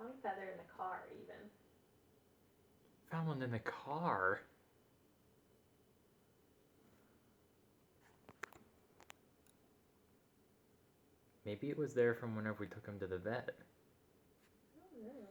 Found a feather in the car, even. Found one in the car? Maybe it was there from whenever we took him to the vet. I don't know.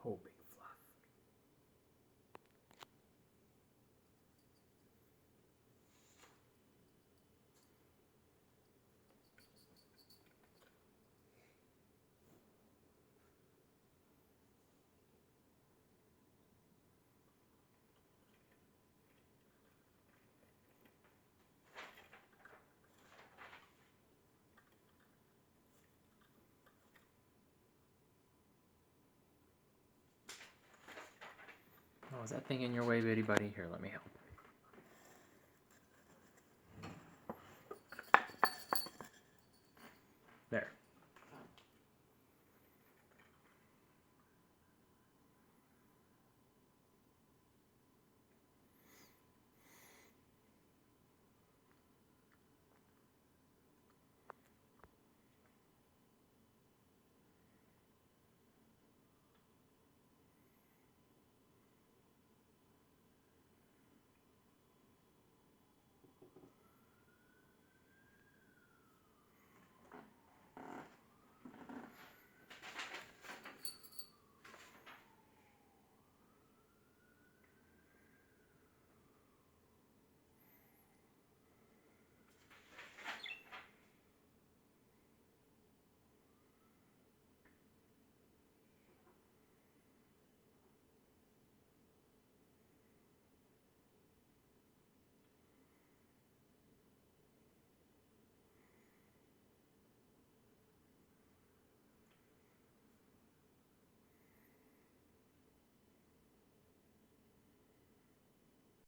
Oh, big fluff. Oh, is that thing in your way, bitty buddy? Here, let me help.